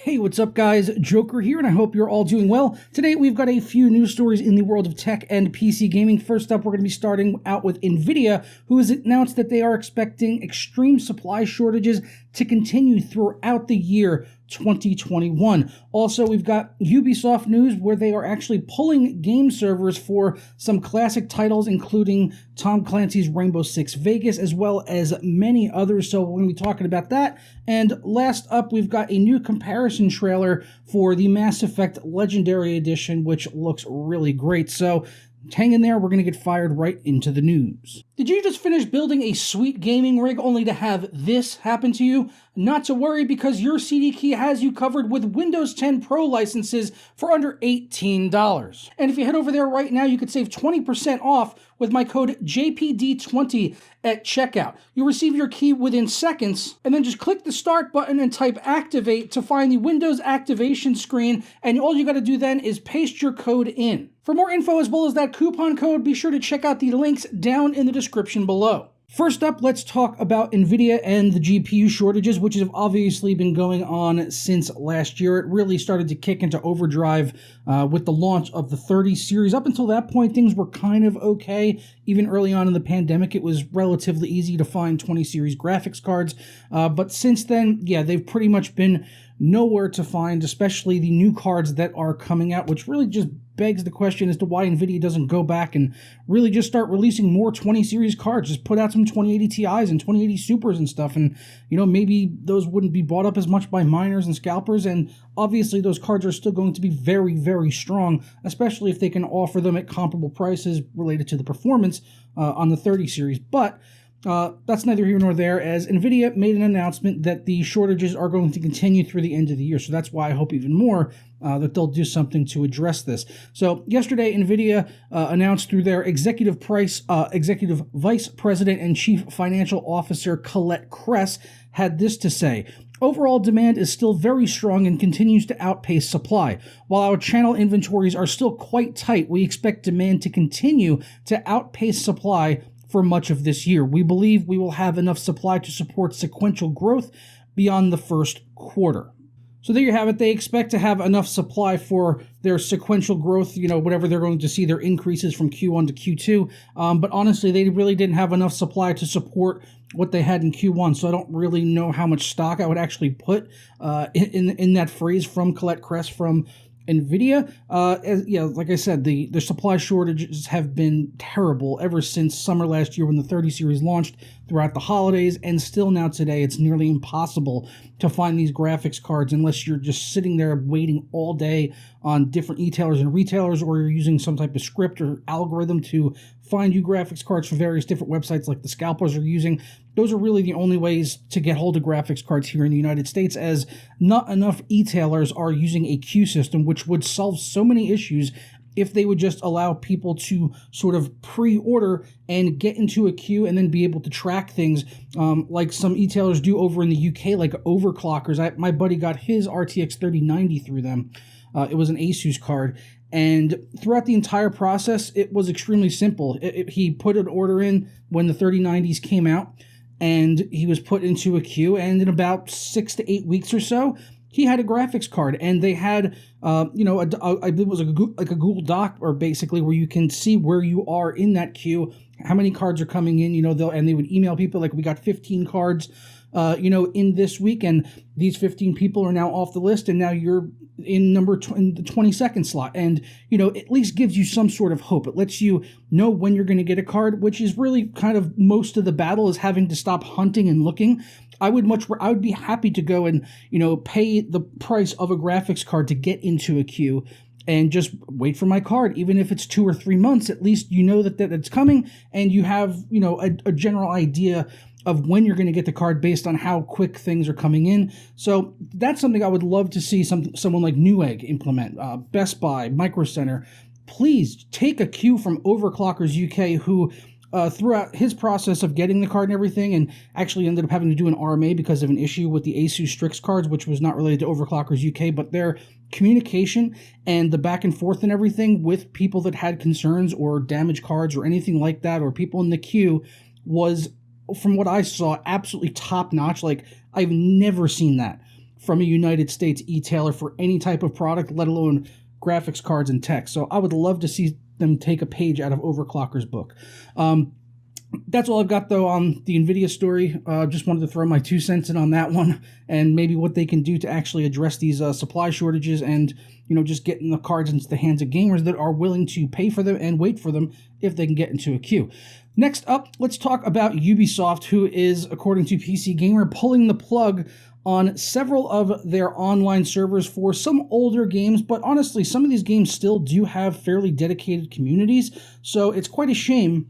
Hey, what's up guys? Joker here, and I hope you're all doing well. Today we've got a few news stories in the world of tech and PC gaming. First up, we're going to be starting out with NVIDIA, who has announced that they are expecting extreme supply shortages to continue throughout the year 2021. Also, we've got Ubisoft news where they are actually pulling game servers for some classic titles, including Tom Clancy's Rainbow Six Vegas, as well as many others. So we're going to be talking about that. And last up, we've got a new comparison trailer for the Mass Effect Legendary Edition, which looks really great. So hang in there, we're going to get fired right into the news. Did you just finish building a sweet gaming rig only to have this happen to you? Not to worry, because your CD Key has you covered with Windows 10 Pro licenses for under $18. And if you head over there right now, you could save 20% off with my code JPD20 at checkout. You'll receive your key within seconds, and then just click the start button and type activate to find the Windows activation screen, and all you got to do then is paste your code in. For more info as well as that coupon code, be sure to check out the links down in the description below. First up, let's talk about NVIDIA and the GPU shortages, which have obviously been going on since last year. It really started to kick into overdrive with the launch of the 30 series. Up until that point, things were kind of okay. Even early on in the pandemic, it was relatively easy to find 20 series graphics cards. But since then, yeah, they've pretty much been nowhere to find, especially the new cards that are coming out, which really just begs the question as to why NVIDIA doesn't go back and really just start releasing more 20 series cards. Just put out some 2080 Ti's and 2080 Supers and stuff, and maybe those wouldn't be bought up as much by miners and scalpers, and obviously those cards are still going to be very, very strong, especially if they can offer them at comparable prices related to the performance on the 30 series. But that's neither here nor there, as NVIDIA made an announcement that the shortages are going to continue through the end of the year. So that's why I hope even more that they'll do something to address this. So yesterday, NVIDIA announced through their executive vice president and chief financial officer, Colette Kress, had this to say: overall demand is still very strong and continues to outpace supply. While our channel inventories are still quite tight, we expect demand to continue to outpace supply for much of this year. We believe we will have enough supply to support sequential growth beyond the first quarter. So there you have it. They expect to have enough supply for their sequential growth, whatever they're going to see, their increases from Q1 to Q2. But honestly, they really didn't have enough supply to support what they had in Q1. So I don't really know how much stock I would actually put in that phrase from Colette Kress from NVIDIA. Like I said, the supply shortages have been terrible ever since summer last year when the 30 series launched, throughout the holidays, and still now today. It's nearly impossible to find these graphics cards unless you're just sitting there waiting all day on different e-tailers and retailers, or you're using some type of script or algorithm to find you graphics cards for various different websites like the scalpers are using. Those are really the only ways to get hold of graphics cards here in the United States, as not enough e-tailers are using a queue system, which would solve so many issues if they would just allow people to sort of pre-order and get into a queue and then be able to track things like some e-tailers do over in the UK, like overclockers. My buddy got his RTX 3090 through them. It was an Asus card. And throughout the entire process, it was extremely simple. He put an order in when the 3090s came out, and he was put into a queue, and in about 6 to 8 weeks or so, he had a graphics card, and they had, I believe it was a Google Doc, or basically where you can see where you are in that queue, how many cards are coming in, and they would email people like, we got 15 cards, in this week, and these 15 people are now off the list, and now you're in the 22nd slot, and at least gives you some sort of hope. It lets you know when you're going to get a card, which is really kind of most of the battle, is having to stop hunting and looking. I would be happy to go and pay the price of a graphics card to get into a queue and just wait for my card. Even if it's 2 or 3 months, at least you know that it's coming, and you have a general idea of when you're going to get the card based on how quick things are coming in. So that's something I would love to see someone like Newegg implement. Best Buy, Micro Center, please take a cue from Overclockers UK, who throughout his process of getting the card and everything, and actually ended up having to do an RMA because of an issue with the Asus Strix cards, which was not related to Overclockers UK, but their communication and the back and forth and everything with people that had concerns or damaged cards or anything like that, or people in the queue, was, from what I saw, absolutely top notch. Like, I've never seen that. from a United States e-tailer for any type of product, let alone graphics cards and tech. So I would love to see them take a page out of Overclocker's book. That's all I've got, though, on the NVIDIA story. Just wanted to throw my 2 cents in on that one, and maybe what they can do to actually address these supply shortages and, just getting the cards into the hands of gamers that are willing to pay for them and wait for them if they can get into a queue. Next up, let's talk about Ubisoft, who is, according to PC Gamer, pulling the plug on several of their online servers for some older games, but honestly, some of these games still do have fairly dedicated communities, so it's quite a shame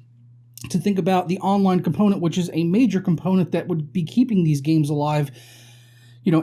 to think about the online component, which is a major component that would be keeping these games alive,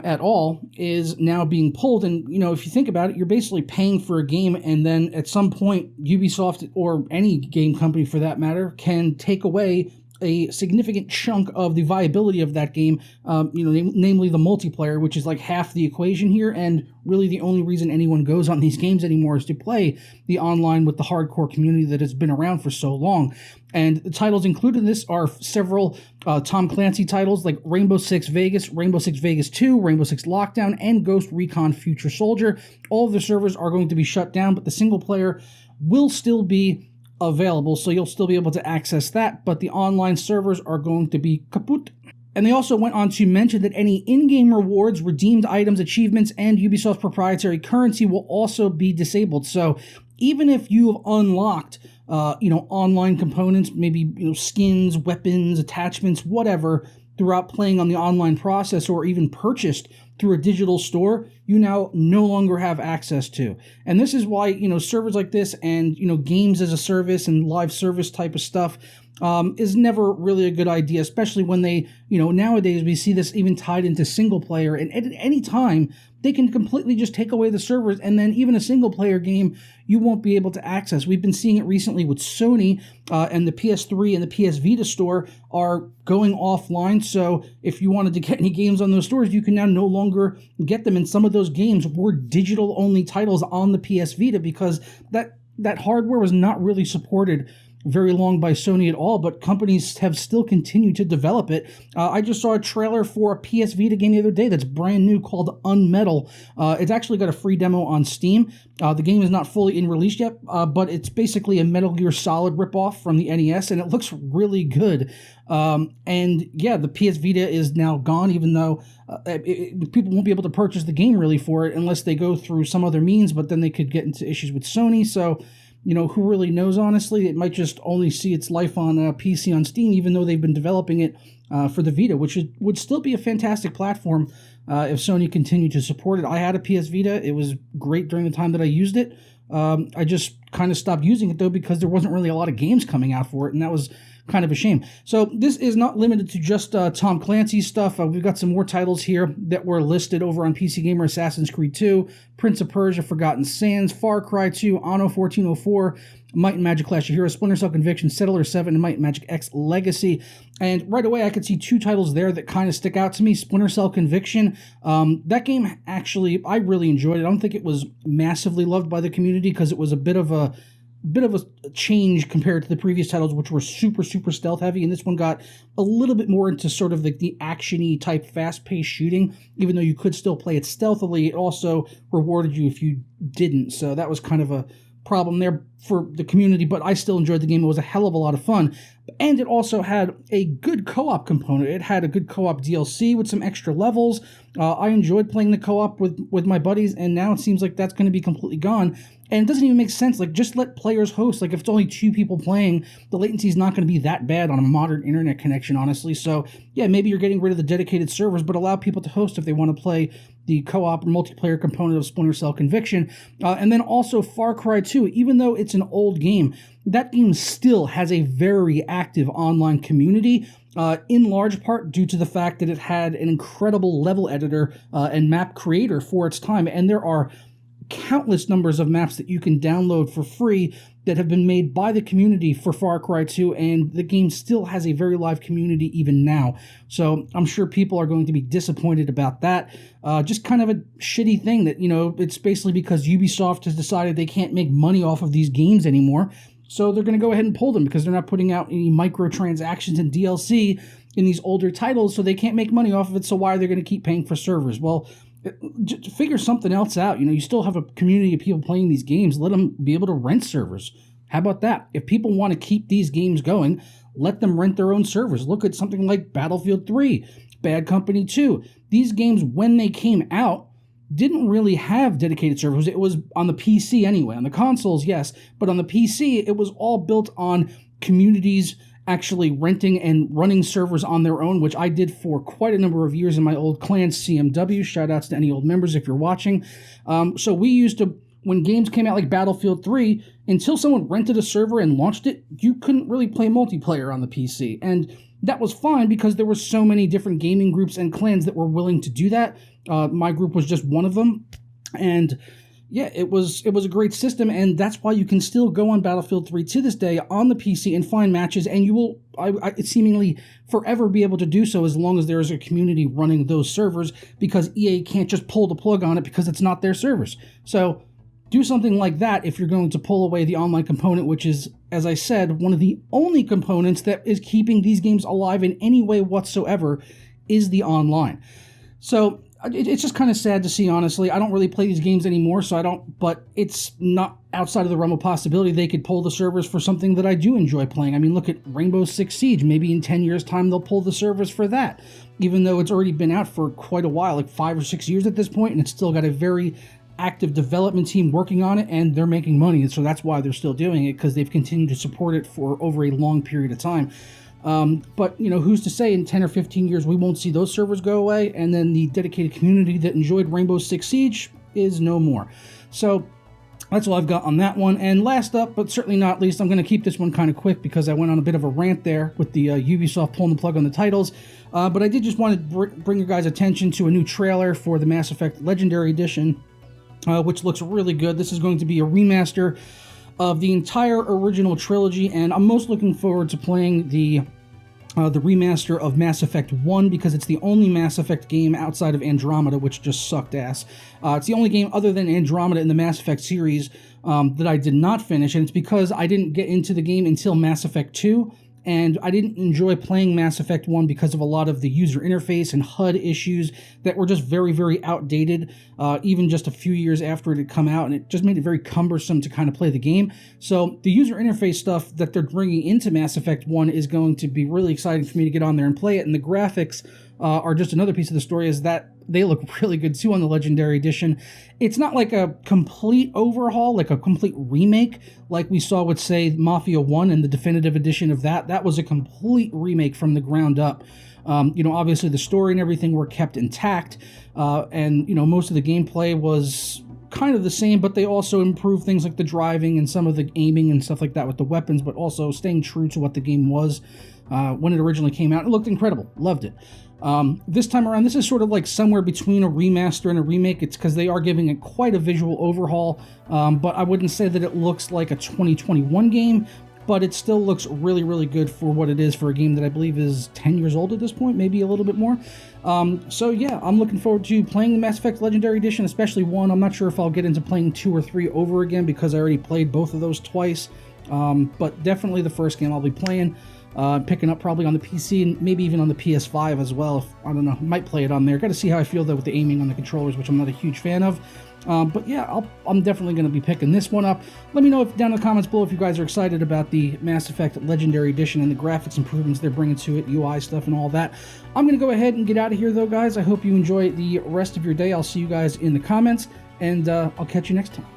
at all, is now being pulled. And, if you think about it, you're basically paying for a game, and then at some point, Ubisoft, or any game company for that matter, can take away a significant chunk of the viability of that game, namely the multiplayer, which is like half the equation here, and really the only reason anyone goes on these games anymore is to play the online with the hardcore community that has been around for so long. And the titles included in this are several Tom Clancy titles like Rainbow Six Vegas, Rainbow Six Vegas 2, Rainbow Six Lockdown, and Ghost Recon Future Soldier. All of the servers are going to be shut down, but the single player will still be available, so you'll still be able to access that, but the online servers are going to be kaput. And they also went on to mention that any in-game rewards, redeemed items, achievements, and Ubisoft's proprietary currency will also be disabled. So even if you have unlocked online components, maybe skins, weapons, attachments, whatever, throughout playing on the online process, or even purchased through a digital store, you now no longer have access to. And this is why, servers like this and, games as a service and live service type of stuff is never really a good idea, especially when they, nowadays we see this even tied into single player, and at any time they can completely just take away the servers, and then even a single player game you won't be able to access. We've been seeing it recently with Sony, and the PS3 and the PS Vita store are going offline, so if you wanted to get any games on those stores, you can now no longer get them, and some of those games were digital only titles on the PS Vita because that hardware was not really supported very long by Sony at all, but companies have still continued to develop it. I just saw a trailer for a PS Vita game the other day that's brand new called Unmetal. It's actually got a free demo on Steam. The game is not fully in release yet, but it's basically a Metal Gear Solid ripoff from the NES, and it looks really good. And yeah, the PS Vita is now gone, even though people won't be able to purchase the game really for it unless they go through some other means, but then they could get into issues with Sony, so who really knows, honestly? It might just only see its life on PC on Steam, even though they've been developing it for the Vita, which would still be a fantastic platform if Sony continued to support it. I had a PS Vita. It was great during the time that I used it. I just kind of stopped using it, though, because there wasn't really a lot of games coming out for it, and that was kind of a shame. So this is not limited to just Tom Clancy stuff. We've got some more titles here that were listed over on PC Gamer: Assassin's Creed 2, Prince of Persia: Forgotten Sands, Far Cry 2, Anno 1404, Might and Magic Clash of Heroes, Splinter Cell Conviction, Settler 7, and Might and Magic X Legacy. And right away, I could see two titles there that kind of stick out to me. Splinter Cell Conviction. That game, actually, I really enjoyed it. I don't think it was massively loved by the community because it was a bit of a change compared to the previous titles, which were super stealth heavy, and this one got a little bit more into sort of the action-y type fast-paced shooting. Even though you could still play it stealthily, it also rewarded you if you didn't, so that was kind of a problem there for the community, but I still enjoyed the game. It was a hell of a lot of fun, and it also had a good co-op component. It had a good co-op DLC with some extra levels. I enjoyed playing the co-op with my buddies, and now it seems like that's going to be completely gone. And it doesn't even make sense. Like, just let players host. Like, if it's only two people playing, the latency is not going to be that bad on a modern internet connection, honestly. So, yeah, maybe you're getting rid of the dedicated servers, but allow people to host if they want to play the co-op or multiplayer component of Splinter Cell Conviction. And then also Far Cry 2. Even though it's an old game, that game still has a very active online community, in large part due to the fact that it had an incredible level editor and map creator for its time. And there are countless numbers of maps that you can download for free that have been made by the community for Far Cry 2, and the game still has a very live community even now. So I'm sure people are going to be disappointed about that. Just kind of a shitty thing that, it's basically because Ubisoft has decided they can't make money off of these games anymore. So they're going to go ahead and pull them because they're not putting out any microtransactions and DLC in these older titles, so they can't make money off of it, so why are they going to keep paying for servers? Well, Just figure something else out. You still have a community of people playing these games. Let them be able to rent servers. How about that? If people want to keep these games going, let them rent their own servers. Look at something like Battlefield 3, Bad Company 2. These games, when they came out, didn't really have dedicated servers. It was on the PC anyway. On the consoles, yes, but on the PC, it was all built on communities actually renting and running servers on their own, which I did for quite a number of years in my old clan, CMW. Shout outs to any old members if you're watching. So we used to, when games came out like Battlefield 3, until someone rented a server and launched it, you couldn't really play multiplayer on the PC. And that was fine because there were so many different gaming groups and clans that were willing to do that. My group was just one of them. And yeah, it was a great system, and that's why you can still go on Battlefield 3 to this day on the PC and find matches, and you will seemingly forever be able to do so as long as there is a community running those servers, because EA can't just pull the plug on it because it's not their servers. So do something like that if you're going to pull away the online component, which is, as I said, one of the only components that is keeping these games alive in any way whatsoever is the online. So it's just kind of sad to see, honestly. I don't really play these games anymore, but it's not outside of the realm of possibility they could pull the servers for something that I do enjoy playing. I mean, look at Rainbow Six Siege. Maybe in 10 years' time, they'll pull the servers for that, even though it's already been out for quite a while, like 5 or 6 years at this point, and it's still got a very active development team working on it, and they're making money, and so that's why they're still doing it, because they've continued to support it for over a long period of time. But, who's to say in 10 or 15 years we won't see those servers go away, and then the dedicated community that enjoyed Rainbow Six Siege is no more. So that's all I've got on that one. And last up, but certainly not least, I'm going to keep this one kind of quick because I went on a bit of a rant there with the Ubisoft pulling the plug on the titles. But I did just want to bring your guys' attention to a new trailer for the Mass Effect Legendary Edition, which looks really good. This is going to be a remaster of the entire original trilogy, and I'm most looking forward to playing the remaster of Mass Effect 1 because it's the only Mass Effect game outside of Andromeda, which just sucked ass. It's the only game other than Andromeda in the Mass Effect series that I did not finish, and it's because I didn't get into the game until Mass Effect 2, and I didn't enjoy playing Mass Effect 1 because of a lot of the user interface and HUD issues that were just very, very outdated, even just a few years after it had come out, and it just made it very cumbersome to kind of play the game. So the user interface stuff that they're bringing into Mass Effect 1 is going to be really exciting for me to get on there and play it, and the graphics are just another piece of the story, is that they look really good too on the Legendary Edition. It's not like a complete overhaul, like a complete remake, like we saw with, say, Mafia 1 and the definitive edition of that. That was a complete remake from the ground up. Obviously the story and everything were kept intact, and, most of the gameplay was kind of the same, but they also improved things like the driving and some of the aiming and stuff like that with the weapons, but also staying true to what the game was when it originally came out. It looked incredible. Loved it. This time around, this is sort of like somewhere between a remaster and a remake. It's because they are giving it quite a visual overhaul, but I wouldn't say that it looks like a 2021 game, but it still looks really, really good for what it is for a game that I believe is 10 years old at this point, maybe a little bit more. So yeah, I'm looking forward to playing the Mass Effect Legendary Edition, especially 1. I'm not sure if I'll get into playing 2 or 3 over again because I already played both of those twice, but definitely the first game I'll be playing. Picking up probably on the PC and maybe even on the PS5 as well. If, I don't know, might play it on there. Got to see how I feel though with the aiming on the controllers, which I'm not a huge fan of. But yeah, I'm definitely going to be picking this one up. Let me know down in the comments below if you guys are excited about the Mass Effect Legendary Edition and the graphics improvements they're bringing to it, UI stuff and all that. I'm going to go ahead and get out of here though, guys. I hope you enjoy the rest of your day. I'll see you guys in the comments, and I'll catch you next time.